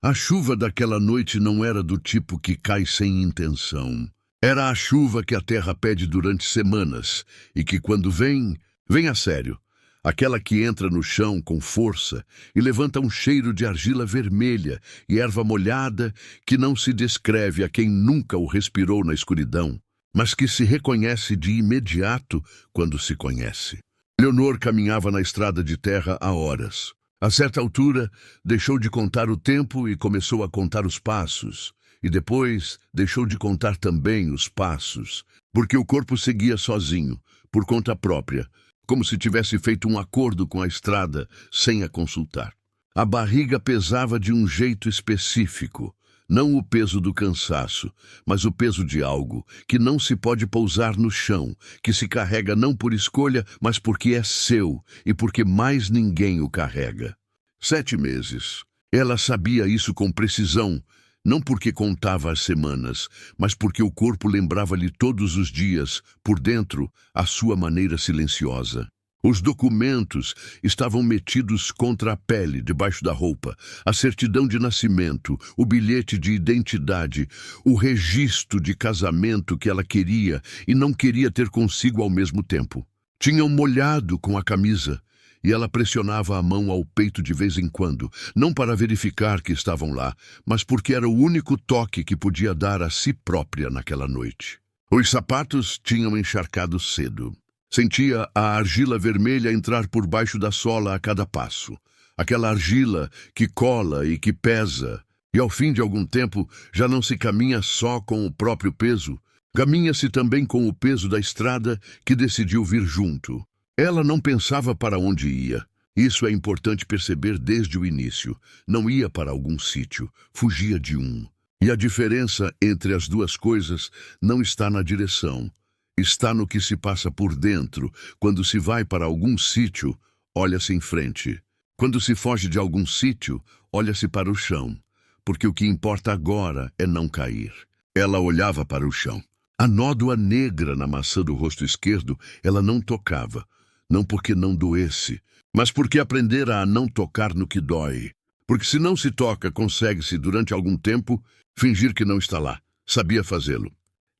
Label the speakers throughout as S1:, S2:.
S1: A chuva daquela noite não era do tipo que cai sem intenção. Era a chuva que a terra pede durante semanas e que, quando vem, vem a sério. Aquela que entra no chão com força e levanta um cheiro de argila vermelha e erva molhada que não se descreve a quem nunca o respirou na escuridão, mas que se reconhece de imediato quando se conhece. Leonor caminhava na estrada de terra há horas. A certa altura, deixou de contar o tempo e começou a contar os passos. E depois, deixou de contar também os passos, porque o corpo seguia sozinho, por conta própria, como se tivesse feito um acordo com a estrada sem a consultar. A barriga pesava de um jeito específico, não o peso do cansaço, mas o peso de algo que não se pode pousar no chão, que se carrega não por escolha, mas porque é seu e porque mais ninguém o carrega. 7 meses. Ela sabia isso com precisão, não porque contava as semanas, mas porque o corpo lembrava-lhe todos os dias, por dentro, a sua maneira silenciosa. Os documentos estavam metidos contra a pele, debaixo da roupa, a certidão de nascimento, o bilhete de identidade, o registro de casamento que ela queria e não queria ter consigo ao mesmo tempo. Tinham molhado com a camisa, e ela pressionava a mão ao peito de vez em quando, não para verificar que estavam lá, mas porque era o único toque que podia dar a si própria naquela noite. Os sapatos tinham encharcado cedo. Sentia a argila vermelha entrar por baixo da sola a cada passo. Aquela argila que cola e que pesa, e ao fim de algum tempo já não se caminha só com o próprio peso, caminha-se também com o peso da estrada que decidiu vir junto. Ela não pensava para onde ia. Isso é importante perceber desde o início. Não ia para algum sítio, fugia de um. E a diferença entre as duas coisas não está na direção. Está no que se passa por dentro. Quando se vai para algum sítio, olha-se em frente. Quando se foge de algum sítio, olha-se para o chão. Porque o que importa agora é não cair. Ela olhava para o chão. A nódoa negra na maçã do rosto esquerdo, ela não tocava. Não porque não doesse, mas porque aprendera a não tocar no que dói. Porque se não se toca, consegue-se, durante algum tempo, fingir que não está lá. Sabia fazê-lo.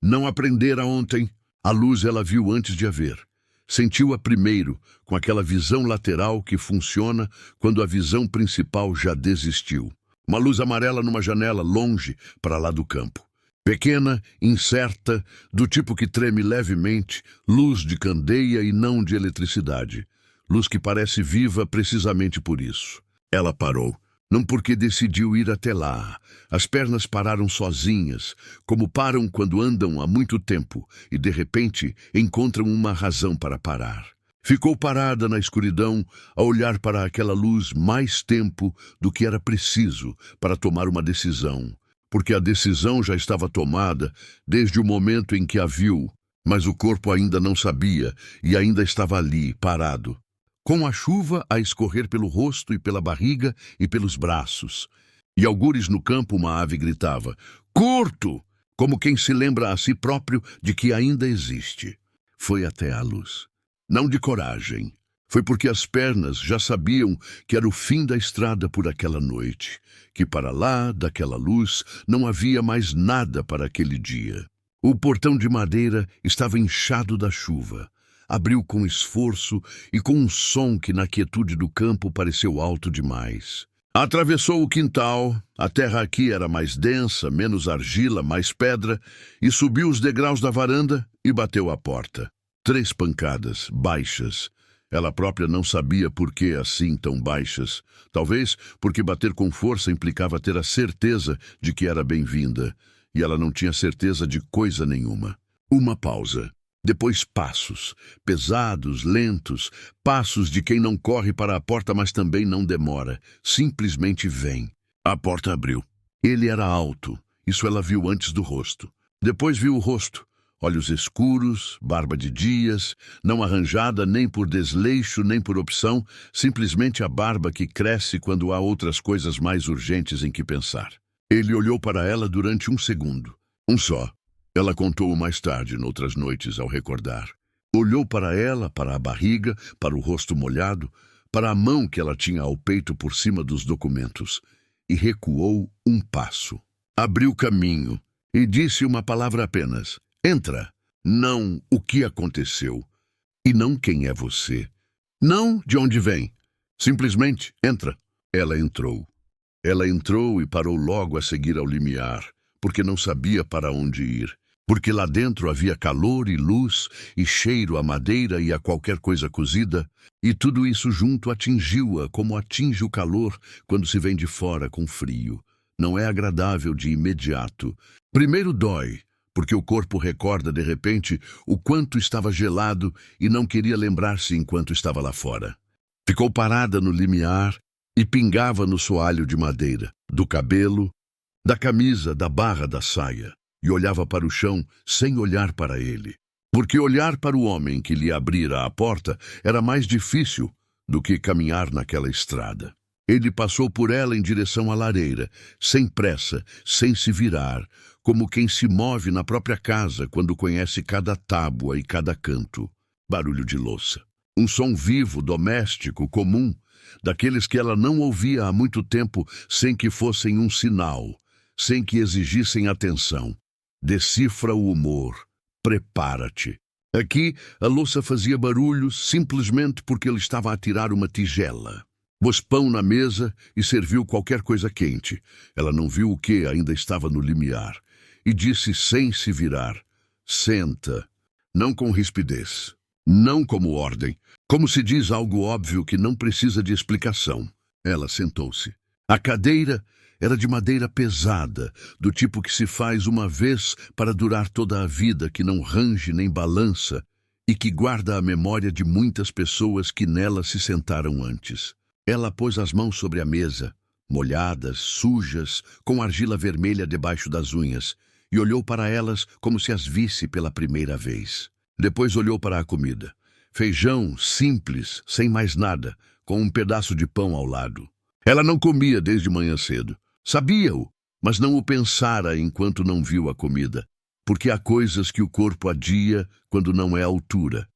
S1: Não aprendera ontem. A luz ela viu antes de a ver. Sentiu-a primeiro, com aquela visão lateral que funciona quando a visão principal já desistiu. Uma luz amarela numa janela longe, para lá do campo. Pequena, incerta, do tipo que treme levemente, luz de candeia e não de eletricidade. Luz que parece viva precisamente por isso. Ela parou. Não porque decidiu ir até lá. As pernas pararam sozinhas, como param quando andam há muito tempo e, de repente, encontram uma razão para parar. Ficou parada na escuridão a olhar para aquela luz mais tempo do que era preciso para tomar uma decisão, porque a decisão já estava tomada desde o momento em que a viu, mas o corpo ainda não sabia e ainda estava ali, parado, com a chuva a escorrer pelo rosto e pela barriga e pelos braços. E algures no campo uma ave gritava, "Curto!", como quem se lembra a si próprio de que ainda existe. Foi até a luz. Não de coragem. Foi porque as pernas já sabiam que era o fim da estrada por aquela noite, que para lá daquela luz não havia mais nada para aquele dia. O portão de madeira estava inchado da chuva. Abriu com esforço e com um som que na quietude do campo pareceu alto demais. Atravessou o quintal, a terra aqui era mais densa, menos argila, mais pedra, e subiu os degraus da varanda e bateu à porta. 3 pancadas, baixas. Ela própria não sabia por que assim tão baixas. Talvez porque bater com força implicava ter a certeza de que era bem-vinda, e ela não tinha certeza de coisa nenhuma. Uma pausa. Depois passos, pesados, lentos, passos de quem não corre para a porta, mas também não demora. Simplesmente vem. A porta abriu. Ele era alto. Isso ela viu antes do rosto. Depois viu o rosto. Olhos escuros, barba de dias, não arranjada nem por desleixo nem por opção, simplesmente a barba que cresce quando há outras coisas mais urgentes em que pensar. Ele olhou para ela durante um segundo. Um só. Ela contou-o mais tarde, noutras noites, ao recordar. Olhou para ela, para a barriga, para o rosto molhado, para a mão que ela tinha ao peito por cima dos documentos. e recuou um passo. Abriu caminho e disse uma palavra apenas: entra. Não o que aconteceu. E não quem é você. Não de onde vem. Simplesmente entra. Ela entrou. Ela entrou e parou logo a seguir ao limiar, porque não sabia para onde ir. Porque lá dentro havia calor e luz, e cheiro a madeira e a qualquer coisa cozida, e tudo isso junto atingiu-a como atinge o calor quando se vem de fora com frio. Não é agradável de imediato. Primeiro dói, porque o corpo recorda de repente o quanto estava gelado e não queria lembrar-se enquanto estava lá fora. Ficou parada no limiar e pingava no soalho de madeira, do cabelo, da camisa, da barra da saia, e olhava para o chão sem olhar para ele. Porque olhar para o homem que lhe abrira a porta era mais difícil do que caminhar naquela estrada. Ele passou por ela em direção à lareira, sem pressa, sem se virar, como quem se move na própria casa quando conhece cada tábua e cada canto. Barulho de louça. Um som vivo, doméstico, comum, daqueles que ela não ouvia há muito tempo sem que fossem um sinal, sem que exigissem atenção. Decifra o humor. Prepara-te. Aqui, a louça fazia barulho simplesmente porque ele estava a tirar uma tigela. Pôs pão na mesa e serviu qualquer coisa quente. Ela não viu o que ainda estava no limiar. E disse sem se virar: senta. Não com rispidez. Não como ordem. Como se diz algo óbvio que não precisa de explicação. Ela sentou-se. A cadeira era de madeira pesada, do tipo que se faz uma vez para durar toda a vida, que não range nem balança e que guarda a memória de muitas pessoas que nela se sentaram antes. Ela pôs as mãos sobre a mesa, molhadas, sujas, com argila vermelha debaixo das unhas, e olhou para elas como se as visse pela primeira vez. Depois olhou para a comida. Feijão simples, sem mais nada, com um pedaço de pão ao lado. Ela não comia desde manhã cedo. Sabia-o, mas não o pensara enquanto não viu a comida, porque há coisas que o corpo adia quando não é à altura,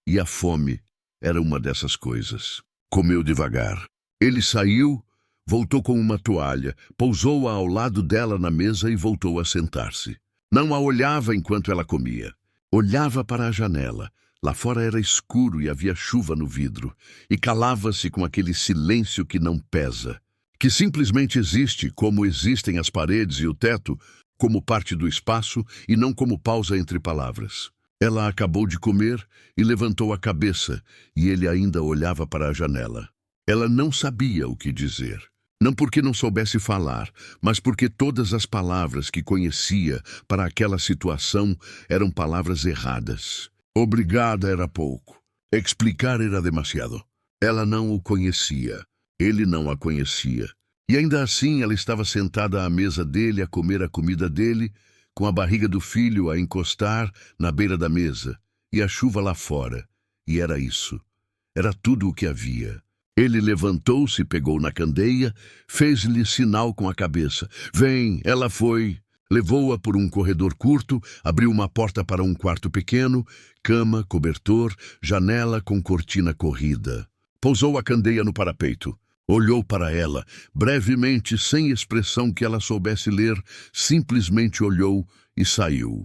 S1: e a fome era uma dessas coisas. Comeu devagar. Ele saiu, voltou com uma toalha, pousou-a ao lado dela na mesa e voltou a sentar-se. Não a olhava enquanto ela comia. Olhava para a janela. Lá fora era escuro e havia chuva no vidro, e calava-se com aquele silêncio que não pesa, que simplesmente existe como existem as paredes e o teto, como parte do espaço e não como pausa entre palavras. Ela acabou de comer e levantou a cabeça, e ele ainda olhava para a janela. Ela não sabia o que dizer. Não porque não soubesse falar, mas porque todas as palavras que conhecia para aquela situação eram palavras erradas. Obrigada era pouco. Explicar era demasiado. Ela não o conhecia. Ele não a conhecia. E ainda assim ela estava sentada à mesa dele a comer a comida dele, com a barriga do filho a encostar na beira da mesa, e a chuva lá fora. E era isso. Era tudo o que havia. Ele levantou-se, pegou na candeia, fez-lhe sinal com a cabeça. Vem, ela foi. Levou-a por um corredor curto, abriu uma porta para um quarto pequeno, cama, cobertor, janela com cortina corrida. Pousou a candeia no parapeito. Olhou para ela, brevemente, sem expressão que ela soubesse ler, simplesmente olhou e saiu.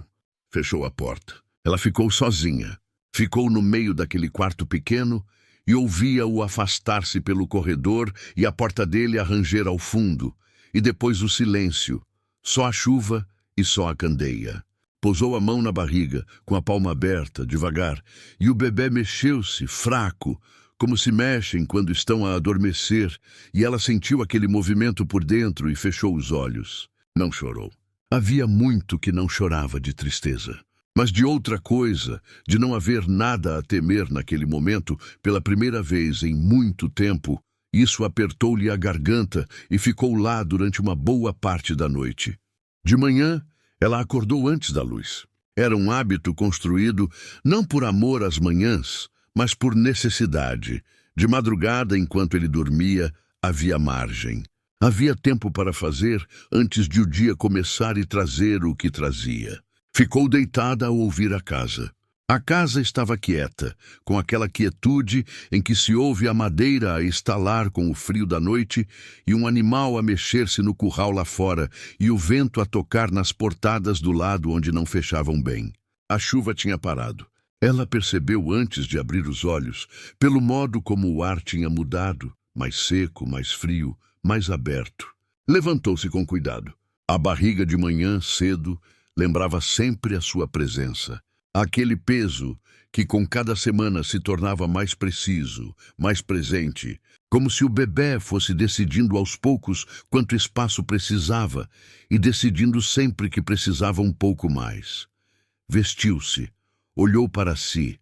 S1: Fechou a porta. Ela ficou sozinha. Ficou no meio daquele quarto pequeno e ouvia-o afastar-se pelo corredor e a porta dele a ranger ao fundo. E depois o silêncio. Só a chuva e só a candeia. Pousou a mão na barriga, com a palma aberta, devagar, e o bebê mexeu-se, fraco, como se mexem quando estão a adormecer, e ela sentiu aquele movimento por dentro e fechou os olhos. Não chorou. Havia muito que não chorava de tristeza. Mas de outra coisa, de não haver nada a temer naquele momento, pela primeira vez em muito tempo, isso apertou-lhe a garganta e ficou lá durante uma boa parte da noite. De manhã, ela acordou antes da luz. Era um hábito construído não por amor às manhãs, mas por necessidade. De madrugada, enquanto ele dormia, havia margem. Havia tempo para fazer antes de o dia começar e trazer o que trazia. Ficou deitada a ouvir a casa. A casa estava quieta, com aquela quietude em que se ouve a madeira a estalar com o frio da noite e um animal a mexer-se no curral lá fora e o vento a tocar nas portadas do lado onde não fechavam bem. A chuva tinha parado. Ela percebeu antes de abrir os olhos, pelo modo como o ar tinha mudado, mais seco, mais frio, mais aberto. Levantou-se com cuidado. A barriga de manhã, cedo, lembrava sempre a sua presença. Aquele peso que com cada semana se tornava mais preciso, mais presente, como se o bebê fosse decidindo aos poucos quanto espaço precisava e decidindo sempre que precisava um pouco mais. Vestiu-se, olhou para si.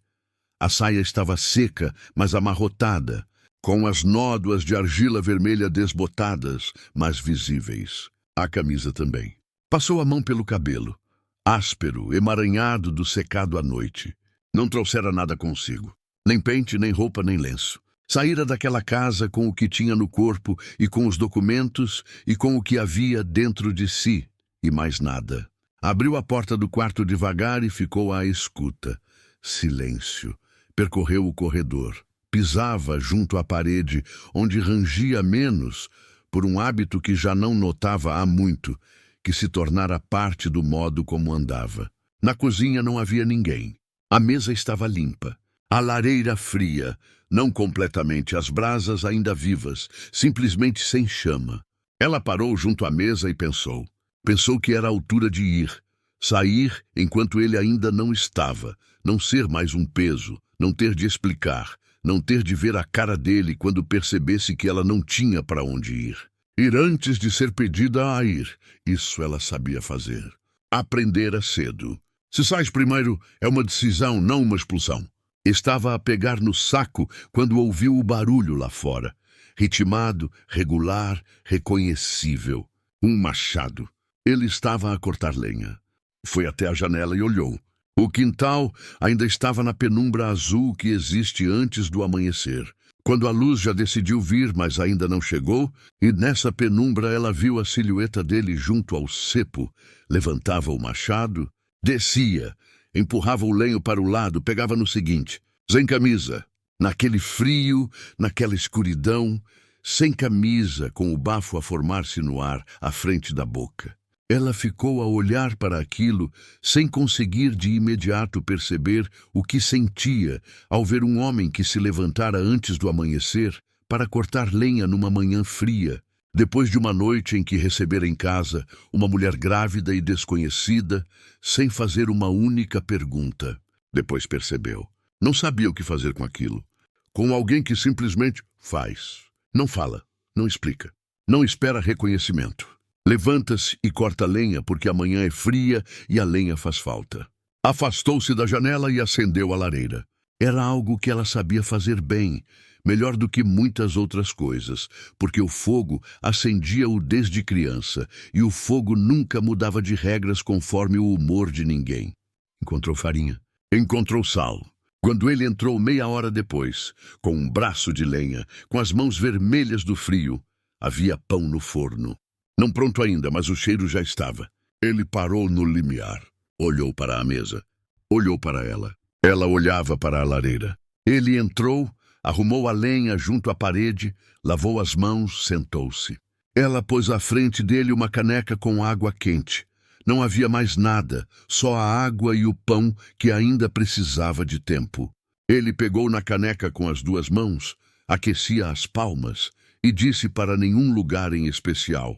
S1: A saia estava seca, mas amarrotada, com as nódoas de argila vermelha desbotadas, mas visíveis. A camisa também. Passou a mão pelo cabelo. Áspero, emaranhado do secado à noite. Não trouxera nada consigo. Nem pente, nem roupa, nem lenço. Saíra daquela casa com o que tinha no corpo e com os documentos e com o que havia dentro de si, e mais nada. Abriu a porta do quarto devagar e ficou à escuta. Silêncio. Percorreu o corredor. Pisava junto à parede, onde rangia menos, por um hábito que já não notava há muito, que se tornara parte do modo como andava. Na cozinha não havia ninguém. A mesa estava limpa. A lareira fria, não completamente, as brasas ainda vivas, simplesmente sem chama. Ela parou junto à mesa e pensou. Pensou que era a altura de ir. Sair enquanto ele ainda não estava. Não ser mais um peso. Não ter de explicar. Não ter de ver a cara dele quando percebesse que ela não tinha para onde ir. Ir antes de ser pedida a ir. Isso ela sabia fazer. Aprendera cedo. Se sais primeiro, é uma decisão, não uma expulsão. Estava a pegar no saco quando ouviu o barulho lá fora. Ritmado, regular, reconhecível. Um machado. Ele estava a cortar lenha. Foi até a janela e olhou. O quintal ainda estava na penumbra azul que existe antes do amanhecer. Quando a luz já decidiu vir, mas ainda não chegou, e nessa penumbra ela viu a silhueta dele junto ao cepo. Levantava o machado, descia, empurrava o lenho para o lado, pegava no seguinte, sem camisa, naquele frio, naquela escuridão, sem camisa, com o bafo a formar-se no ar, à frente da boca. Ela ficou a olhar para aquilo, sem conseguir de imediato perceber o que sentia ao ver um homem que se levantara antes do amanhecer para cortar lenha numa manhã fria, depois de uma noite em que recebera em casa uma mulher grávida e desconhecida, sem fazer uma única pergunta. Depois percebeu. Não sabia o que fazer com aquilo. Com alguém que simplesmente faz. Não fala, não explica, não espera reconhecimento. Levanta-se e corta lenha porque a manhã é fria e a lenha faz falta. Afastou-se da janela e acendeu a lareira. Era algo que ela sabia fazer bem, melhor do que muitas outras coisas, porque o fogo acendia-o desde criança e o fogo nunca mudava de regras conforme o humor de ninguém. Encontrou farinha. Encontrou sal. Quando ele entrou meia hora depois, com um braço de lenha, com as mãos vermelhas do frio, havia pão no forno. Não pronto ainda, mas o cheiro já estava. Ele parou no limiar. Olhou para a mesa. Olhou para ela. Ela olhava para a lareira. Ele entrou, arrumou a lenha junto à parede, lavou as mãos, sentou-se. Ela pôs à frente dele uma caneca com água quente. Não havia mais nada, só a água e o pão que ainda precisava de tempo. Ele pegou na caneca com as duas mãos, aquecia as palmas e disse para nenhum lugar em especial.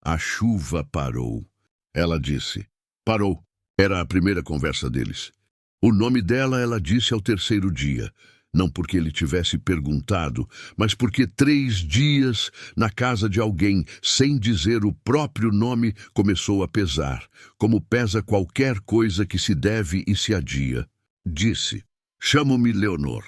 S1: A chuva parou. Ela disse. Parou. Era a primeira conversa deles. O nome dela ela disse ao terceiro dia. Não porque ele tivesse perguntado, mas porque 3 dias na casa de alguém, sem dizer o próprio nome, começou a pesar, como pesa qualquer coisa que se deve e se adia. Disse. Chamo-me Leonor.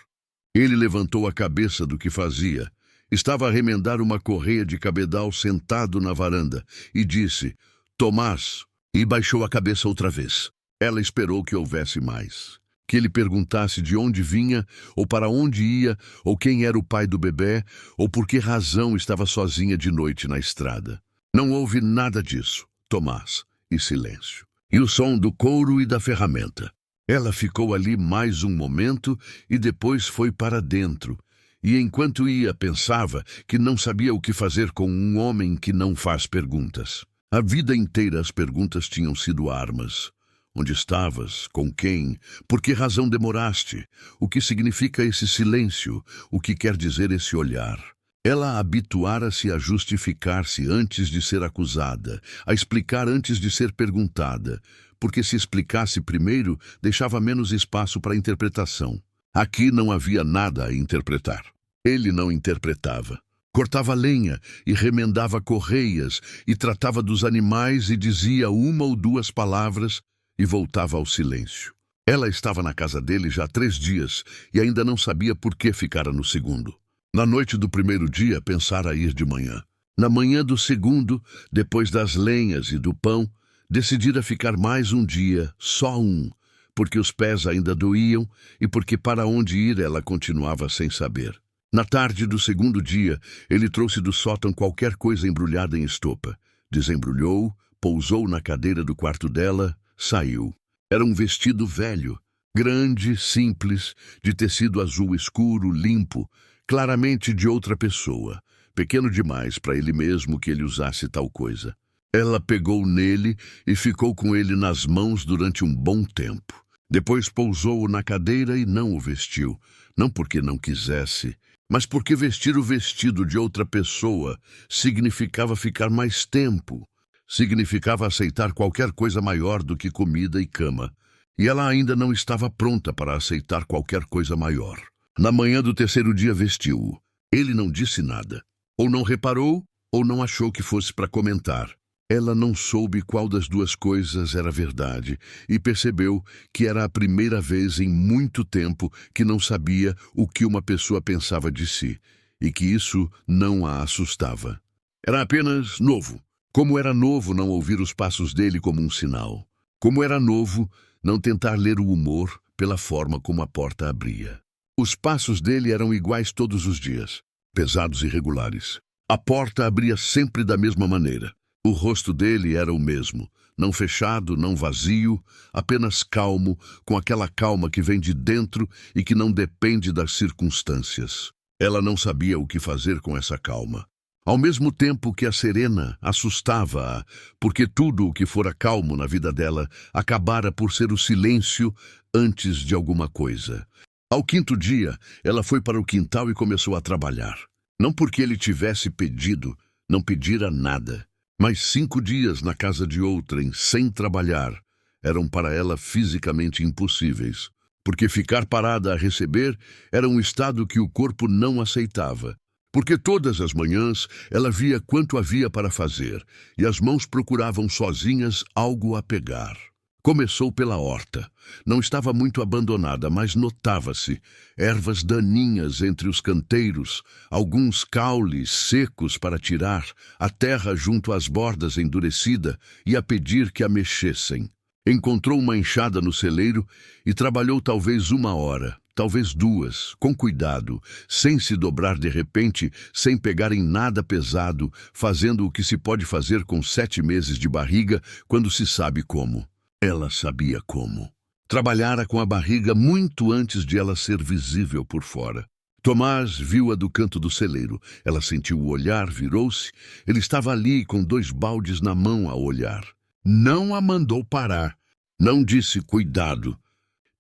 S1: Ele levantou a cabeça do que fazia. Estava a remendar uma correia de cabedal sentado na varanda e disse, Tomás, e baixou a cabeça outra vez. Ela esperou que houvesse mais. Que ele perguntasse de onde vinha, ou para onde ia, ou quem era o pai do bebê, ou por que razão estava sozinha de noite na estrada. Não houve nada disso, Tomás, e silêncio. E o som do couro e da ferramenta. Ela ficou ali mais um momento e depois foi para dentro. E enquanto ia, pensava que não sabia o que fazer com um homem que não faz perguntas. A vida inteira as perguntas tinham sido armas. Onde estavas? Com quem? Por que razão demoraste? O que significa esse silêncio? O que quer dizer esse olhar? Ela habituara-se a justificar-se antes de ser acusada, a explicar antes de ser perguntada, porque se explicasse primeiro, deixava menos espaço para interpretação. Aqui não havia nada a interpretar. Ele não interpretava. Cortava lenha e remendava correias e tratava dos animais e dizia uma ou duas palavras e voltava ao silêncio. Ela estava na casa dele já há 3 dias e ainda não sabia por que ficara no segundo. Na noite do primeiro dia, pensara ir de manhã. Na manhã do segundo, depois das lenhas e do pão, decidira ficar mais um dia, só um, porque os pés ainda doíam e porque para onde ir ela continuava sem saber. Na tarde do segundo dia, ele trouxe do sótão qualquer coisa embrulhada em estopa. Desembrulhou, pousou na cadeira do quarto dela, saiu. Era um vestido velho, grande, simples, de tecido azul escuro, limpo, claramente de outra pessoa, pequeno demais para ele mesmo que ele usasse tal coisa. Ela pegou nele e ficou com ele nas mãos durante um bom tempo. Depois pousou-o na cadeira e não o vestiu, não porque não quisesse, mas porque vestir o vestido de outra pessoa significava ficar mais tempo, significava aceitar qualquer coisa maior do que comida e cama, e ela ainda não estava pronta para aceitar qualquer coisa maior. Na manhã do terceiro dia vestiu-o. Ele não disse nada, ou não reparou, ou não achou que fosse para comentar. Ela não soube qual das duas coisas era verdade e percebeu que era a primeira vez em muito tempo que não sabia o que uma pessoa pensava de si e que isso não a assustava. Era apenas novo. Como era novo não ouvir os passos dele como um sinal. Como era novo não tentar ler o humor pela forma como a porta abria. Os passos dele eram iguais todos os dias, pesados e regulares. A porta abria sempre da mesma maneira. O rosto dele era o mesmo, não fechado, não vazio, apenas calmo, com aquela calma que vem de dentro e que não depende das circunstâncias. Ela não sabia o que fazer com essa calma. Ao mesmo tempo que a serena assustava-a, porque tudo o que fora calmo na vida dela acabara por ser o silêncio antes de alguma coisa. Ao 5º dia, ela foi para o quintal e começou a trabalhar. Não porque ele tivesse pedido, não pedira nada. Mas 5 dias na casa de outrem, sem trabalhar, eram para ela fisicamente impossíveis, porque ficar parada a receber era um estado que o corpo não aceitava. Porque todas as manhãs ela via quanto havia para fazer, e as mãos procuravam sozinhas algo a pegar. Começou pela horta. Não estava muito abandonada, mas notava-se ervas daninhas entre os canteiros, alguns caules secos para tirar, a terra junto às bordas endurecida e a pedir que a mexessem. Encontrou uma enxada no celeiro e trabalhou talvez 1 hora, talvez 2, com cuidado, sem se dobrar de repente, sem pegar em nada pesado, fazendo o que se pode fazer com 7 meses de barriga quando se sabe como. Ela sabia como. Trabalhara com a barriga muito antes de ela ser visível por fora. Tomás viu-a do canto do celeiro. Ela sentiu o olhar, virou-se. Ele estava ali com 2 baldes na mão a olhar. Não a mandou parar. Não disse cuidado.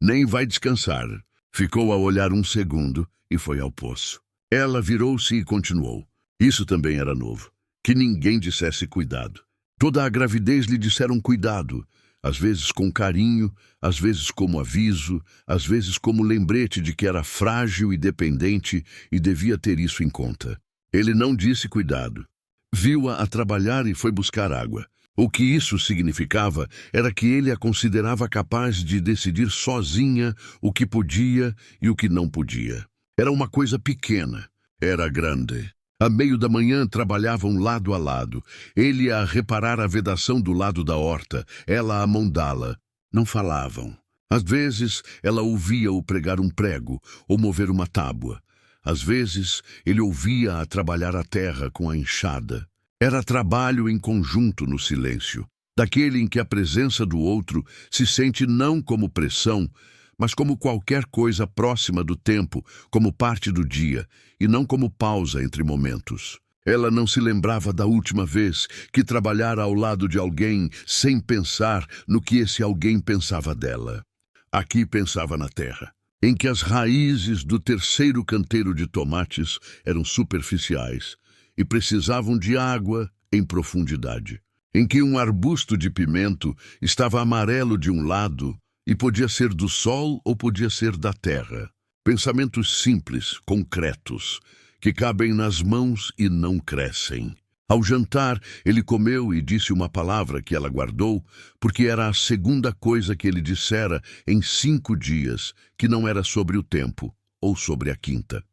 S1: Nem vai descansar. Ficou a olhar 1 segundo e foi ao poço. Ela virou-se e continuou. Isso também era novo. Que ninguém dissesse cuidado. Toda a gravidez lhe disseram cuidado. Às vezes com carinho, às vezes como aviso, às vezes como lembrete de que era frágil e dependente e devia ter isso em conta. Ele não disse cuidado. Viu-a a trabalhar e foi buscar água. O que isso significava era que ele a considerava capaz de decidir sozinha o que podia e o que não podia. Era uma coisa pequena, era grande. À meio da manhã trabalhavam lado a lado. Ele a reparar a vedação do lado da horta, ela a mondá-la. Não falavam. Às vezes ela ouvia-o pregar um prego ou mover uma tábua. Às vezes ele ouvia-a trabalhar a terra com a enxada. Era trabalho em conjunto no silêncio. daquele em que a presença do outro se sente não como pressão, mas como qualquer coisa próxima do tempo, como parte do dia, e não como pausa entre momentos. Ela não se lembrava da última vez que trabalhara ao lado de alguém sem pensar no que esse alguém pensava dela. Aqui pensava na terra, em que as raízes do terceiro canteiro de tomates eram superficiais e precisavam de água em profundidade, em que um arbusto de pimento estava amarelo de um lado e podia ser do sol ou podia ser da terra. Pensamentos simples, concretos, que cabem nas mãos e não crescem. Ao jantar, ele comeu e disse uma palavra que ela guardou, porque era a segunda coisa que ele dissera em 5 dias, que não era sobre o tempo ou sobre a quinta.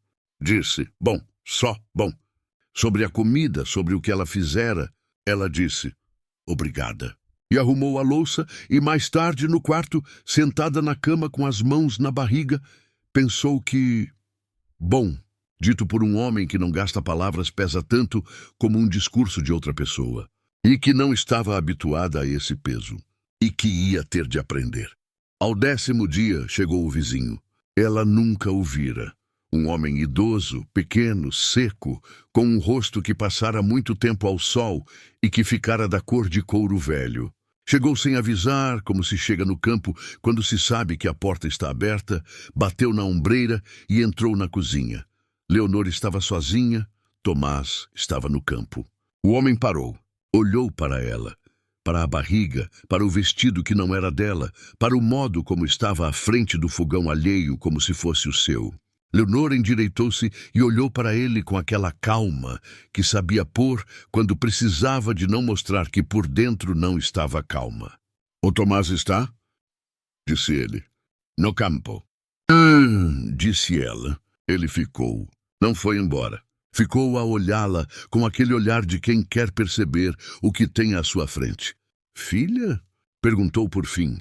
S1: Disse, bom, só bom. Sobre a comida, sobre o que ela fizera, ela disse, obrigada. E arrumou a louça e mais tarde no quarto, sentada na cama com as mãos na barriga, pensou que, bom, dito por um homem que não gasta palavras pesa tanto como um discurso de outra pessoa, e que não estava habituada a esse peso, e que ia ter de aprender. Ao 10º dia chegou o vizinho. Ela nunca o vira. Um homem idoso, pequeno, seco, com um rosto que passara muito tempo ao sol e que ficara da cor de couro velho. Chegou sem avisar, como se chega no campo quando se sabe que a porta está aberta, bateu na ombreira e entrou na cozinha. Leonor estava sozinha, Tomás estava no campo. O homem parou, olhou para ela, para a barriga, para o vestido que não era dela, para o modo como estava à frente do fogão alheio como se fosse o seu. Leonor endireitou-se e olhou para ele com aquela calma que sabia pôr quando precisava de não mostrar que por dentro não estava calma. O Tomás está? Disse ele. No campo. Disse ela. Ele ficou. Não foi embora. Ficou a olhá-la com aquele olhar de quem quer perceber o que tem à sua frente. Filha? Perguntou por fim.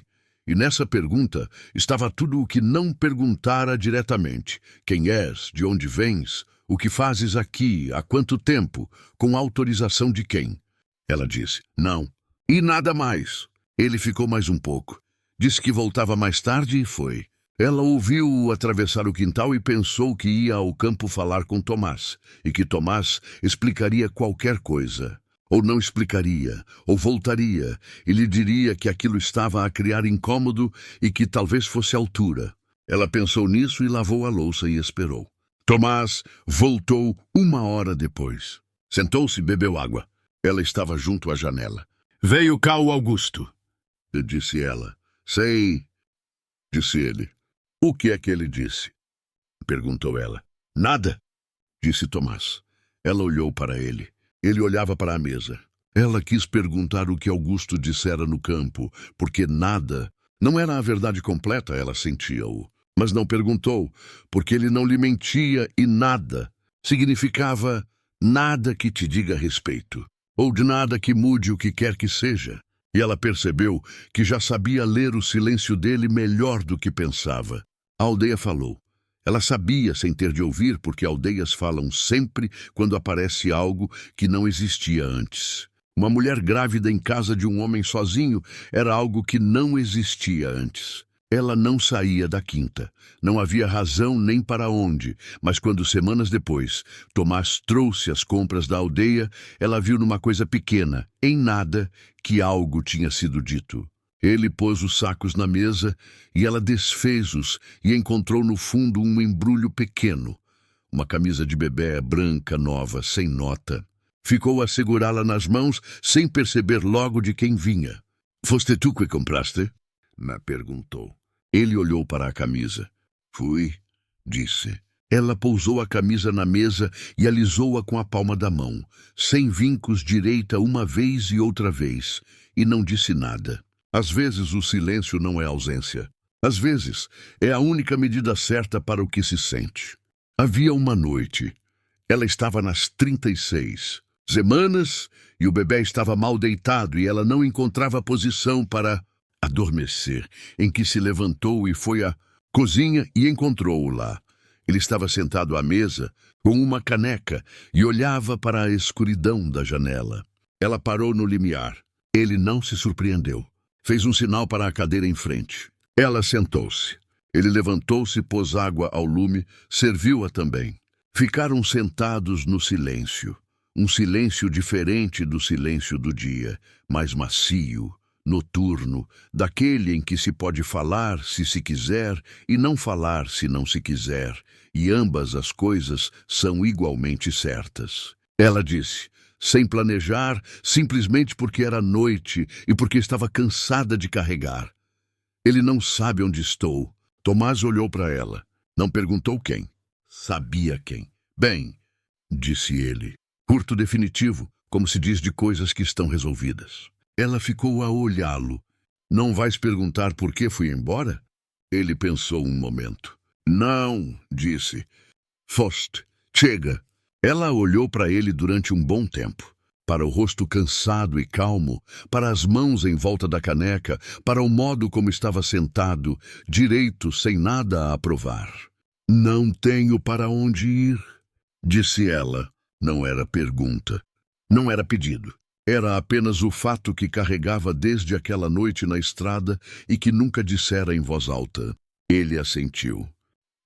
S1: E nessa pergunta estava tudo o que não perguntara diretamente. Quem és? De onde vens? O que fazes aqui? Há quanto tempo? Com autorização de quem? Ela disse, não. E nada mais. Ele ficou mais um pouco. Disse que voltava mais tarde e foi. Ela ouviu-o atravessar o quintal e pensou que ia ao campo falar com Tomás, e que Tomás explicaria qualquer coisa. Ou não explicaria, ou voltaria, e lhe diria que aquilo estava a criar incômodo e que talvez fosse altura. Ela pensou nisso e lavou a louça e esperou. Tomás voltou 1 hora depois. Sentou-se e bebeu água. Ela estava junto à janela. Veio cá o Augusto, disse ela. Sei, disse ele. O que é que ele disse? Perguntou ela. Nada, disse Tomás. Ela olhou para ele. Ele olhava para a mesa. Ela quis perguntar o que Augusto dissera no campo, porque nada, não era a verdade completa, ela sentia-o. Mas não perguntou, porque ele não lhe mentia e nada significava nada que te diga respeito, ou de nada que mude o que quer que seja. E ela percebeu que já sabia ler o silêncio dele melhor do que pensava. A aldeia falou. Ela sabia sem ter de ouvir, porque aldeias falam sempre quando aparece algo que não existia antes. Uma mulher grávida em casa de um homem sozinho era algo que não existia antes. Ela não saía da quinta. Não havia razão nem para onde, mas quando semanas depois Tomás trouxe as compras da aldeia, ela viu numa coisa pequena, em nada, que algo tinha sido dito. Ele pôs os sacos na mesa e ela desfez-os e encontrou no fundo um embrulho pequeno. Uma camisa de bebé branca nova, sem nota. Ficou a segurá-la nas mãos sem perceber logo de quem vinha. Foste tu que compraste? Me perguntou. Ele olhou para a camisa. Fui, disse. Ela pousou a camisa na mesa e alisou-a com a palma da mão, sem vincos direita uma vez e outra vez, e não disse nada. Às vezes o silêncio não é ausência. Às vezes é a única medida certa para o que se sente. Havia uma noite. Ela estava nas 36 semanas e o bebê estava mal deitado e ela não encontrava posição para adormecer, em que se levantou e foi à cozinha e encontrou-o lá. Ele estava sentado à mesa com uma caneca e olhava para a escuridão da janela. Ela parou no limiar. Ele não se surpreendeu. Fez um sinal para a cadeira em frente. Ela sentou-se. Ele levantou-se, pôs água ao lume, serviu-a também. Ficaram sentados no silêncio. Um silêncio diferente do silêncio do dia, mais macio, noturno, daquele em que se pode falar se quiser e não falar se não se quiser, e ambas as coisas são igualmente certas. Ela disse, sem planejar, simplesmente porque era noite e porque estava cansada de carregar. Ele não sabe onde estou. Tomás olhou para ela. Não perguntou quem. Sabia quem. Bem, disse ele. Curto definitivo, como se diz de coisas que estão resolvidas. Ela ficou a olhá-lo. Não vais perguntar por que fui embora? Ele pensou um momento. Não, disse. Foste. Chega. Ela olhou para ele durante um bom tempo. Para o rosto cansado e calmo, para as mãos em volta da caneca, para o modo como estava sentado, direito, sem nada a aprovar. Não tenho para onde ir, disse ela. Não era pergunta. Não era pedido. Era apenas o fato que carregava desde aquela noite na estrada e que nunca dissera em voz alta. Ele assentiu.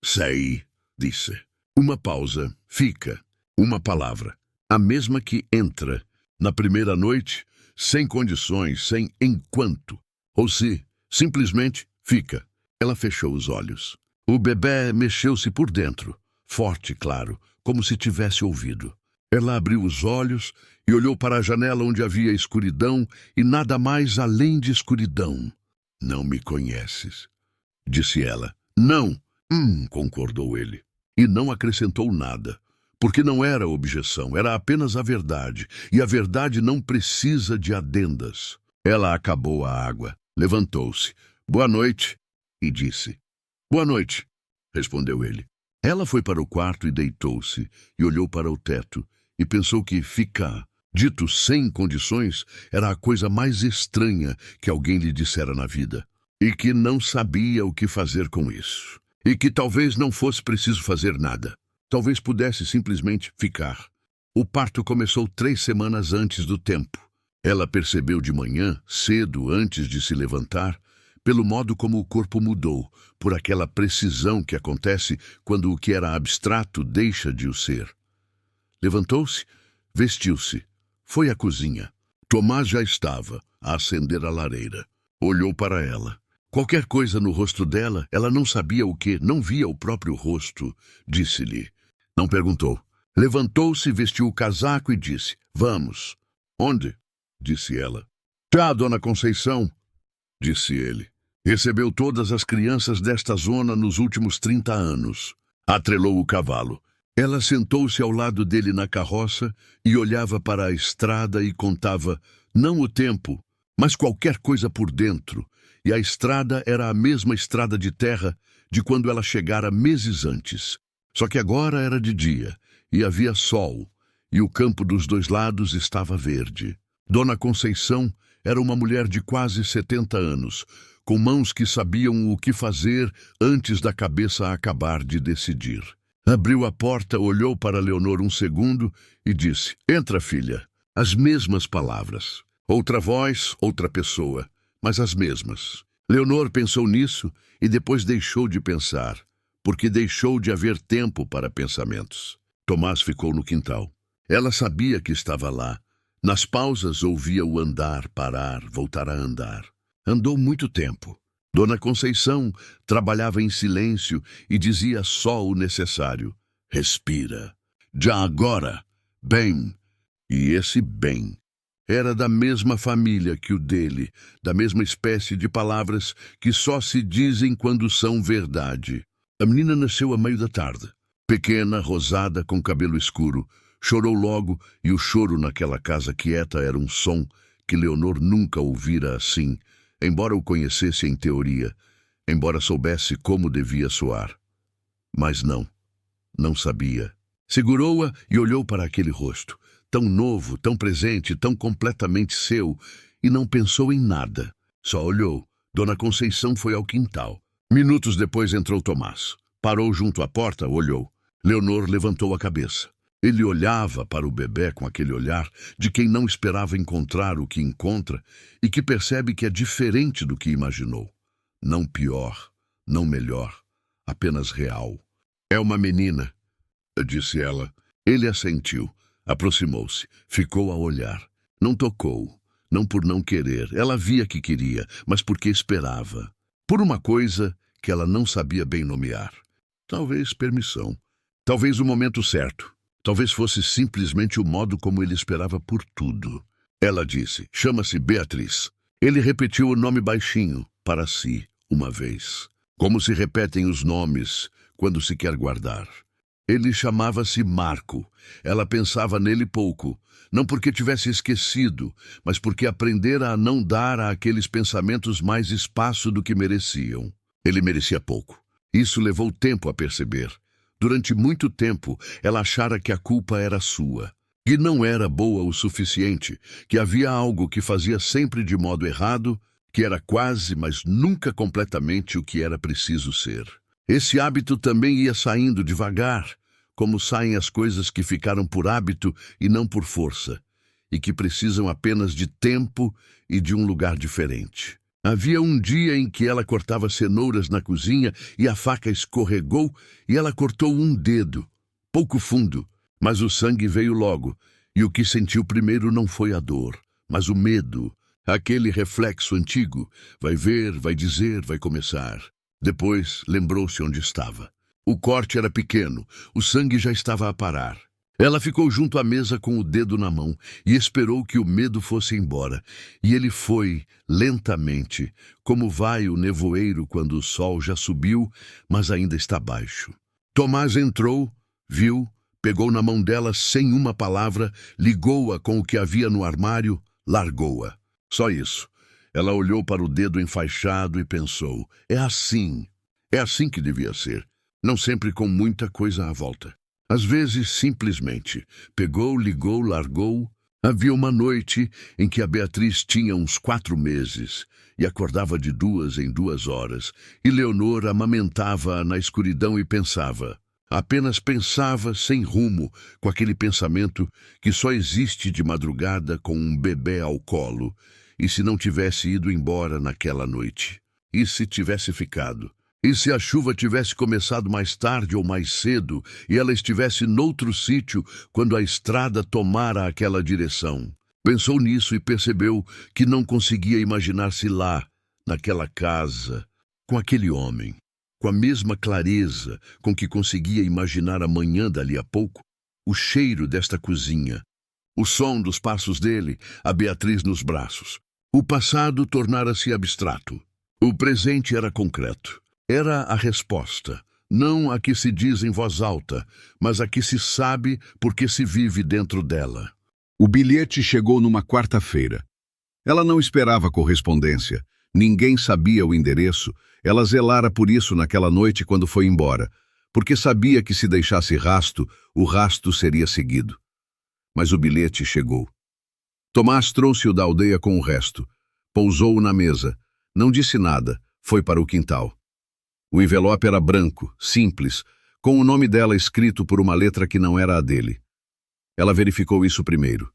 S1: Sei, disse. Uma pausa. Fica. Uma palavra. A mesma que entra. Na primeira noite, sem condições, sem enquanto. Ou se, simplesmente, fica. Ela fechou os olhos. O bebê mexeu-se por dentro. Forte, claro, como se tivesse ouvido. Ela abriu os olhos e olhou para a janela onde havia escuridão e nada mais além de escuridão. Não me conheces, disse ela. Não, concordou ele. E não acrescentou nada. Porque não era objeção, era apenas a verdade, e a verdade não precisa de adendas. Ela acabou a água, levantou-se. Boa noite, e disse. Boa noite, respondeu ele. Ela foi para o quarto e deitou-se, e olhou para o teto, e pensou que ficar, dito sem condições, era a coisa mais estranha que alguém lhe dissera na vida, e que não sabia o que fazer com isso, e que talvez não fosse preciso fazer nada. Talvez pudesse simplesmente ficar. O parto começou 3 semanas antes do tempo. Ela percebeu de manhã, cedo, antes de se levantar, pelo modo como o corpo mudou, por aquela precisão que acontece quando o que era abstrato deixa de o ser. Levantou-se, vestiu-se, foi à cozinha. Tomás já estava a acender a lareira. Olhou para ela. Qualquer coisa no rosto dela, ela não sabia o que, não via o próprio rosto, disse-lhe. Não perguntou. Levantou-se, vestiu o casaco e disse, vamos. Onde? Disse ela. Já, dona Conceição, disse ele. Recebeu todas as crianças desta zona nos últimos 30 anos. Atrelou o cavalo. Ela sentou-se ao lado dele na carroça e olhava para a estrada e contava, não o tempo, mas qualquer coisa por dentro. E a estrada era a mesma estrada de terra de quando ela chegara meses antes. Só que agora era de dia, e havia sol, e o campo dos 2 lados estava verde. Dona Conceição era uma mulher de quase 70 anos, com mãos que sabiam o que fazer antes da cabeça acabar de decidir. Abriu a porta, olhou para Leonor um segundo e disse, entra, filha. As mesmas palavras. Outra voz, outra pessoa, mas as mesmas. Leonor pensou nisso e depois deixou de pensar, porque deixou de haver tempo para pensamentos. Tomás ficou no quintal. Ela sabia que estava lá. Nas pausas ouvia-o andar, parar, voltar a andar. Andou muito tempo. Dona Conceição trabalhava em silêncio e dizia só o necessário. Respira. Já agora. Bem. E esse bem era da mesma família que o dele, da mesma espécie de palavras que só se dizem quando são verdade. A menina nasceu a meio da tarde. Pequena, rosada, com cabelo escuro. Chorou logo, e o choro naquela casa quieta era um som que Leonor nunca ouvira assim, embora o conhecesse em teoria, embora soubesse como devia soar. Mas não sabia. Segurou-a e olhou para aquele rosto, tão novo, tão presente, tão completamente seu, e não pensou em nada. Só olhou. Dona Conceição foi ao quintal. Minutos depois entrou Tomás. Parou junto à porta, olhou. Leonor levantou a cabeça. Ele olhava para o bebê com aquele olhar de quem não esperava encontrar o que encontra e que percebe que é diferente do que imaginou. Não pior, não melhor, apenas real. É uma menina, disse ela. Ele assentiu, aproximou-se, ficou a olhar. Não tocou, não por não querer. Ela via que queria, mas porque esperava. Por uma coisa que ela não sabia bem nomear. Talvez permissão. Talvez o momento certo. Talvez fosse simplesmente o modo como ele esperava por tudo. Ela disse, chama-se Beatriz. Ele repetiu o nome baixinho, para si, uma vez. Como se repetem os nomes quando se quer guardar. Ele chamava-se Marco. Ela pensava nele pouco. Não porque tivesse esquecido, mas porque aprendera a não dar àqueles pensamentos mais espaço do que mereciam. Ele merecia pouco. Isso levou tempo a perceber. Durante muito tempo, ela achara que a culpa era sua, que não era boa o suficiente, que havia algo que fazia sempre de modo errado, que era quase, mas nunca completamente o que era preciso ser. Esse hábito também ia saindo devagar, como saem as coisas que ficaram por hábito e não por força, e que precisam apenas de tempo e de um lugar diferente. Havia um dia em que ela cortava cenouras na cozinha e a faca escorregou e ela cortou um dedo, pouco fundo, mas o sangue veio logo, e o que sentiu primeiro não foi a dor, mas o medo, aquele reflexo antigo, vai ver, vai dizer, vai começar. Depois lembrou-se onde estava. O corte era pequeno, o sangue já estava a parar. Ela ficou junto à mesa com o dedo na mão e esperou que o medo fosse embora. E ele foi, lentamente, como vai o nevoeiro quando o sol já subiu, mas ainda está baixo. Tomás entrou, viu, pegou na mão dela sem uma palavra, ligou-a com o que havia no armário, largou-a. Só isso. Ela olhou para o dedo enfaixado e pensou, é assim que devia ser. Não sempre com muita coisa à volta. Às vezes, simplesmente, pegou, ligou, largou. Havia uma noite em que a Beatriz tinha uns 4 meses e acordava de 2 em 2 horas, e Leonor amamentava-a na escuridão e pensava. Apenas pensava sem rumo, com aquele pensamento que só existe de madrugada com um bebê ao colo, e se não tivesse ido embora naquela noite? E se tivesse ficado? E se a chuva tivesse começado mais tarde ou mais cedo e ela estivesse noutro sítio quando a estrada tomara aquela direção? Pensou nisso e percebeu que não conseguia imaginar-se lá, naquela casa, com aquele homem, com a mesma clareza com que conseguia imaginar a manhã dali a pouco, o cheiro desta cozinha, o som dos passos dele, a Beatriz nos braços. O passado tornara-se abstrato. O presente era concreto. Era a resposta, não a que se diz em voz alta, mas a que se sabe porque se vive dentro dela.
S2: O bilhete chegou numa quarta-feira. Ela não esperava correspondência. Ninguém sabia o endereço. Ela zelara por isso naquela noite quando foi embora, porque sabia que se deixasse rasto, o rasto seria seguido. Mas o bilhete chegou. Tomás trouxe-o da aldeia com o resto. Pousou-o na mesa. Não disse nada. Foi para o quintal. O envelope era branco, simples, com o nome dela escrito por uma letra que não era a dele. Ela verificou isso primeiro.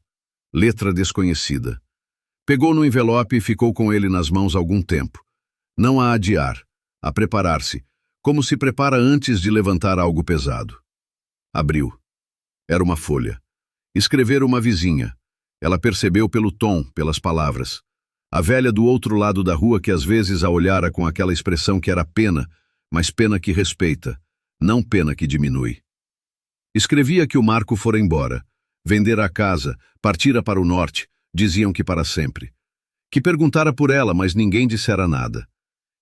S2: Letra desconhecida. Pegou no envelope e ficou com ele nas mãos algum tempo. Não a adiar, a preparar-se, como se prepara antes de levantar algo pesado. Abriu. Era uma folha. Escrevera uma vizinha. Ela percebeu pelo tom, pelas palavras. A velha do outro lado da rua que às vezes a olhara com aquela expressão que era pena, mas pena que respeita, não pena que diminui. Escrevia que o Marco fora embora, vendera a casa, partira para o norte, diziam que para sempre. Que perguntara por ela, mas ninguém dissera nada.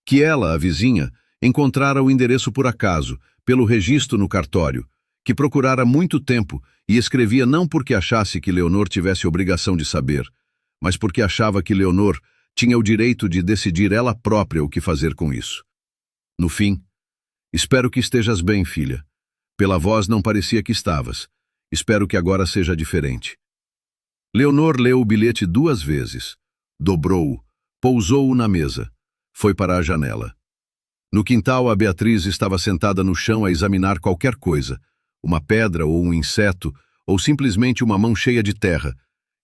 S2: Que ela, a vizinha, encontrara o endereço por acaso, pelo registro no cartório, que procurara muito tempo e escrevia não porque achasse que Leonor tivesse obrigação de saber, mas porque achava que Leonor tinha o direito de decidir ela própria o que fazer com isso. No fim, espero que estejas bem, filha. Pela voz não parecia que estavas. Espero que agora seja diferente. Leonor leu o bilhete 2 vezes. Dobrou-o, pousou-o na mesa. Foi para a janela. No quintal, a Beatriz estava sentada no chão a examinar qualquer coisa, uma pedra ou um inseto, ou simplesmente uma mão cheia de terra.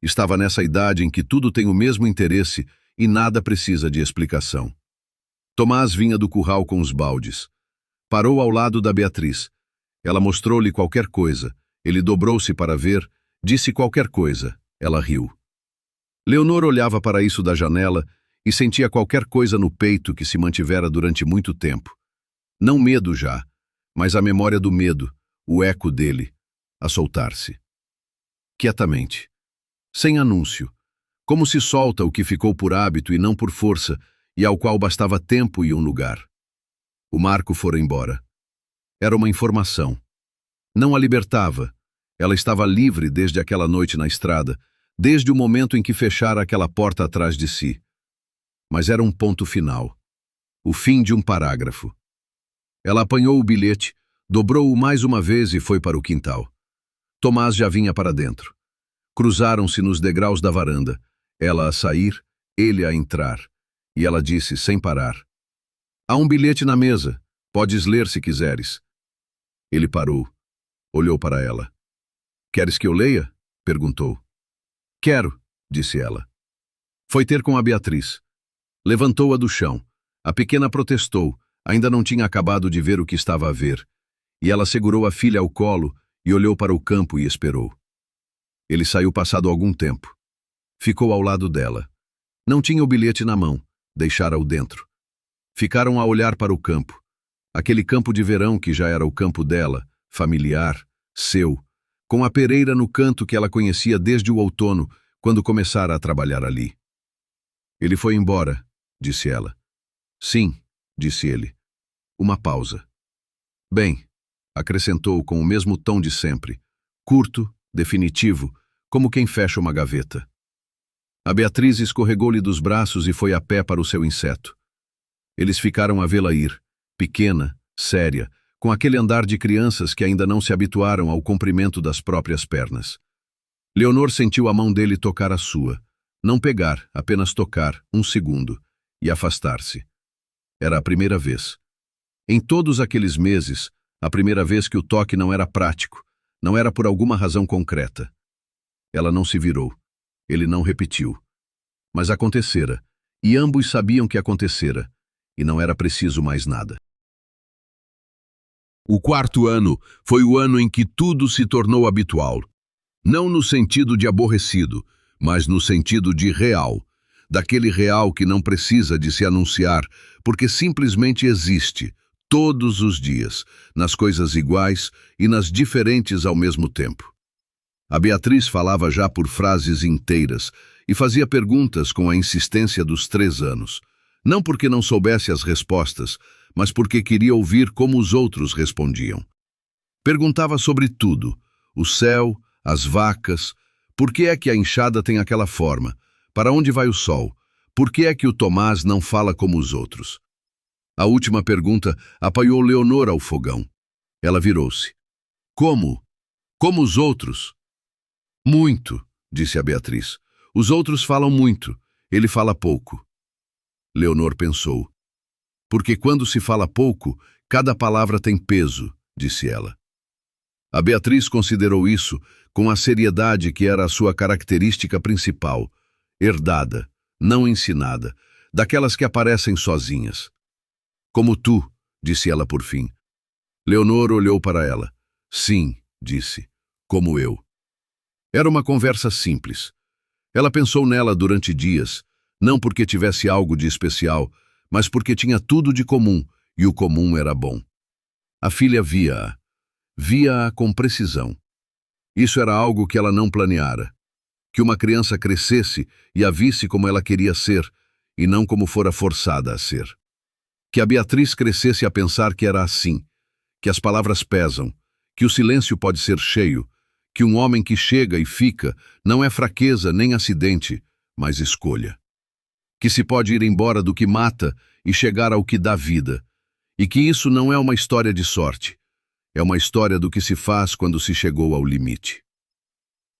S2: Estava nessa idade em que tudo tem o mesmo interesse e nada precisa de explicação. Tomás vinha do curral com os baldes. Parou ao lado da Beatriz. Ela mostrou-lhe qualquer coisa. Ele dobrou-se para ver, disse qualquer coisa. Ela riu. Leonor olhava para isso da janela e sentia qualquer coisa no peito que se mantivera durante muito tempo. Não medo já, mas a memória do medo, o eco dele, a soltar-se. Quietamente, sem anúncio, como se solta o que ficou por hábito e não por força, e ao qual bastava tempo e um lugar. O Marco fora embora. Era uma informação. Não a libertava. Ela estava livre desde aquela noite na estrada, desde o momento em que fechara aquela porta atrás de si. Mas era um ponto final. O fim de um parágrafo. Ela apanhou o bilhete, dobrou-o mais uma vez e foi para o quintal. Tomás já vinha para dentro. Cruzaram-se nos degraus da varanda. Ela a sair, ele a entrar. E ela disse, sem parar: "Há um bilhete na mesa. Podes ler se quiseres." Ele parou. Olhou para ela. "Queres que eu leia?" perguntou. "Quero", disse ela. Foi ter com a Beatriz. Levantou-a do chão. A pequena protestou. Ainda não tinha acabado de ver o que estava a ver. E ela segurou a filha ao colo e olhou para o campo e esperou. Ele saiu passado algum tempo. Ficou ao lado dela. Não tinha o bilhete na mão. Deixara-o dentro. Ficaram a olhar para o campo. Aquele campo de verão que já era o campo dela, familiar, seu, com a pereira no canto que ela conhecia desde o outono, quando começara a trabalhar ali. "Ele foi embora", disse ela. "Sim", disse ele. Uma pausa. "Bem", acrescentou com o mesmo tom de sempre, curto, definitivo, como quem fecha uma gaveta. A Beatriz escorregou-lhe dos braços e foi a pé para o seu inseto. Eles ficaram a vê-la ir, pequena, séria, com aquele andar de crianças que ainda não se habituaram ao comprimento das próprias pernas. Leonor sentiu a mão dele tocar a sua. Não pegar, apenas tocar, um segundo, e afastar-se. Era a primeira vez. Em todos aqueles meses, a primeira vez que o toque não era prático, não era por alguma razão concreta. Ela não se virou. Ele não repetiu. Mas acontecera, e ambos sabiam que acontecera, e não era preciso mais nada. O quarto ano foi o ano em que tudo se tornou habitual. Não no sentido de aborrecido, mas no sentido de real. Daquele real que não precisa de se anunciar, porque simplesmente existe, todos os dias, nas coisas iguais e nas diferentes ao mesmo tempo. A Beatriz falava já por frases inteiras e fazia perguntas com a insistência dos 3 anos. Não porque não soubesse as respostas, mas porque queria ouvir como os outros respondiam. Perguntava sobre tudo: o céu, as vacas, por que é que a enxada tem aquela forma, para onde vai o sol, por que é que o Tomás não fala como os outros. A última pergunta apoiou Leonor ao fogão. Ela virou-se. Como? Como os outros? Muito, disse a Beatriz. Os outros falam muito, ele fala pouco. Leonor pensou. Porque quando se fala pouco, cada palavra tem peso, disse ela. A Beatriz considerou isso com a seriedade que era a sua característica principal, herdada, não ensinada, daquelas que aparecem sozinhas. Como tu, disse ela por fim. Leonor olhou para ela. Sim, disse, como eu. Era uma conversa simples. Ela pensou nela durante dias, não porque tivesse algo de especial, mas porque tinha tudo de comum, e o comum era bom. A filha via-a. Via-a com precisão. Isso era algo que ela não planeara. Que uma criança crescesse e a visse como ela queria ser, e não como fora forçada a ser. Que a Beatriz crescesse a pensar que era assim, que as palavras pesam, que o silêncio pode ser cheio, que um homem que chega e fica não é fraqueza nem acidente, mas escolha. Que se pode ir embora do que mata e chegar ao que dá vida, e que isso não é uma história de sorte, é uma história do que se faz quando se chegou ao limite.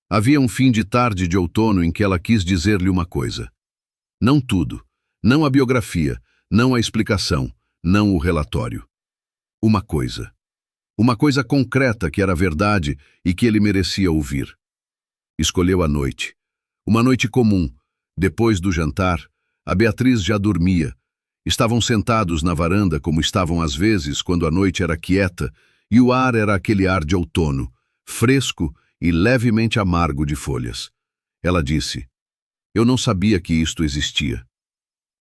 S2: Havia um fim de tarde de outono em que ela quis dizer-lhe uma coisa. Não tudo, não a biografia, não a explicação, não o relatório. Uma coisa. Uma coisa concreta que era verdade e que ele merecia ouvir. Escolheu a noite. Uma noite comum. Depois do jantar, a Beatriz já dormia. Estavam sentados na varanda como estavam às vezes quando a noite era quieta e o ar era aquele ar de outono, fresco e levemente amargo de folhas. Ela disse: "Eu não sabia que isto existia."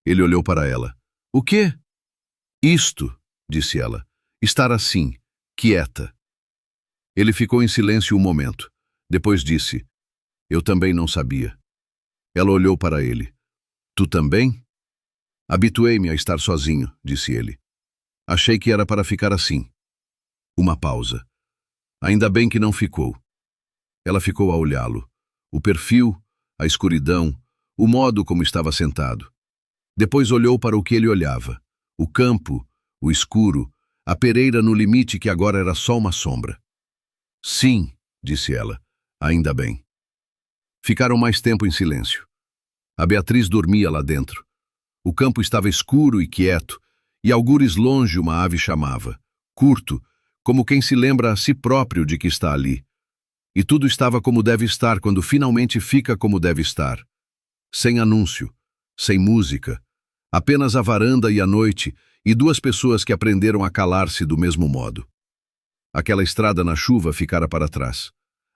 S2: Ele olhou para ela. "O quê?" "Isto", disse ela. "Estar assim, quieta." Ele ficou em silêncio um momento. Depois disse: "Eu também não sabia." Ela olhou para ele. "Tu também?" "Habituei-me a estar sozinho", disse ele. "Achei que era para ficar assim." Uma pausa. Ainda bem que não ficou. Ela ficou a olhá-lo. O perfil, a escuridão, o modo como estava sentado. Depois olhou para o que ele olhava. O campo, o escuro, a pereira no limite que agora era só uma sombra. "Sim", disse ela. "Ainda bem." Ficaram mais tempo em silêncio. A Beatriz dormia lá dentro. O campo estava escuro e quieto, e algures longe uma ave chamava, curto, como quem se lembra a si próprio de que está ali. E tudo estava como deve estar quando finalmente fica como deve estar. Sem anúncio, sem música, apenas a varanda e a noite, e duas pessoas que aprenderam a calar-se do mesmo modo. Aquela estrada na chuva ficara para trás.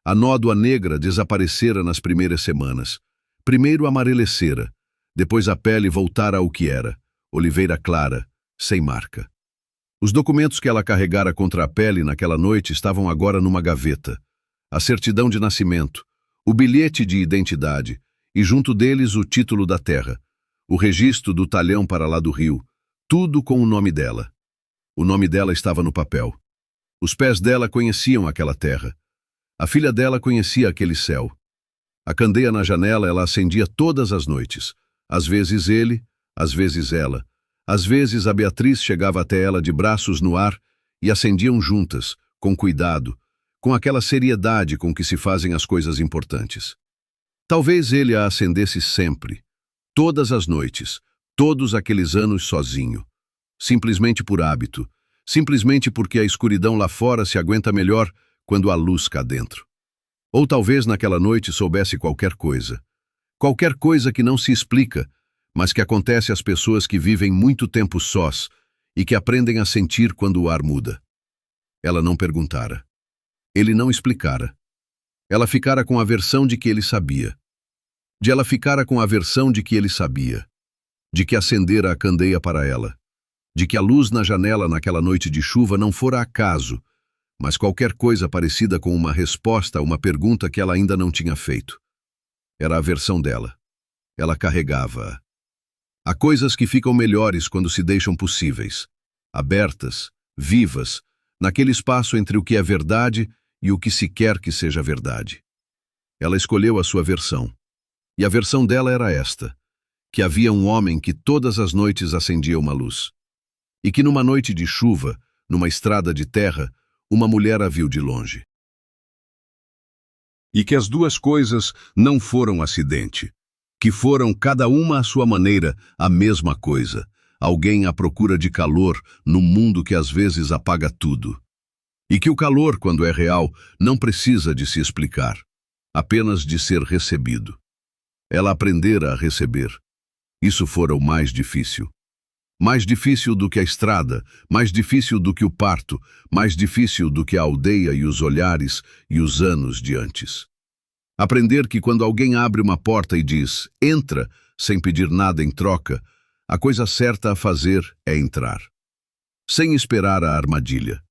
S2: A nódoa negra desaparecera nas primeiras semanas. Primeiro amarelecera, depois a pele voltara ao que era, oliveira clara, sem marca. Os documentos que ela carregara contra a pele naquela noite estavam agora numa gaveta. A certidão de nascimento, o bilhete de identidade, e junto deles o título da terra, o registro do talhão para lá do rio, tudo com o nome dela. O nome dela estava no papel. Os pés dela conheciam aquela terra. A filha dela conhecia aquele céu. A candeia na janela ela acendia todas as noites. Às vezes ele, às vezes ela. Às vezes a Beatriz chegava até ela de braços no ar e acendiam juntas, com cuidado, com aquela seriedade com que se fazem as coisas importantes. Talvez ele a acendesse sempre, todas as noites, todos aqueles anos sozinho. Simplesmente por hábito, simplesmente porque a escuridão lá fora se aguenta melhor quando há luz cá dentro. Ou talvez naquela noite soubesse qualquer coisa que não se explica, mas que acontece às pessoas que vivem muito tempo sós e que aprendem a sentir quando o ar muda. Ela não perguntara. Ele não explicara. Ela ficara com a versão de que ele sabia. Ela ficara com a versão de que ele sabia. De que acendera a candeia para ela. De que a luz na janela naquela noite de chuva não fora acaso, mas qualquer coisa parecida com uma resposta a uma pergunta que ela ainda não tinha feito. Era a versão dela. Ela carregava-a. Há coisas que ficam melhores quando se deixam possíveis, abertas, vivas, naquele espaço entre o que é verdade e o que se quer que seja verdade. Ela escolheu a sua versão. E a versão dela era esta, que havia um homem que todas as noites acendia uma luz. E que numa noite de chuva, numa estrada de terra, uma mulher a viu de longe. E que as duas coisas não foram acidente, que foram cada uma à sua maneira a mesma coisa, alguém à procura de calor no mundo que às vezes apaga tudo. E que o calor, quando é real, não precisa de se explicar, apenas de ser recebido. Ela aprendera a receber. Isso fora o mais difícil. Mais difícil do que a estrada, mais difícil do que o parto, mais difícil do que a aldeia e os olhares e os anos de antes. Aprender que quando alguém abre uma porta e diz, entra, sem pedir nada em troca, a coisa certa a fazer é entrar. Sem esperar a armadilha,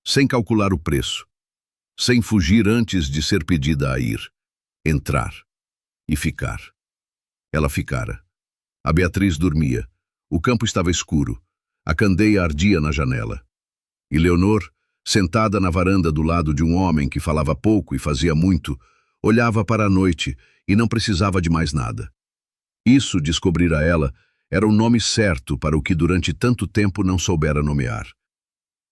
S2: sem calcular o preço, sem fugir antes de ser pedida a ir. Entrar. E ficar. Ela ficara. A Beatriz dormia. O campo estava escuro. A candeia ardia na janela. E Leonor, sentada na varanda do lado de um homem que falava pouco e fazia muito, olhava para a noite e não precisava de mais nada. Isso, descobrira ela, era o nome certo para o que durante tanto tempo não soubera nomear.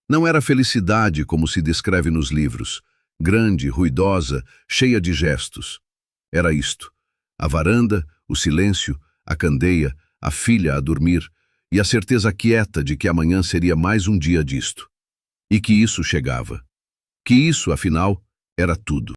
S2: Não era felicidade como se descreve nos livros, grande, ruidosa, cheia de gestos. Era isto: a varanda, o silêncio, a candeia, a filha a dormir e a certeza quieta de que amanhã seria mais um dia disto. E que isso chegava. Que isso, afinal, era tudo.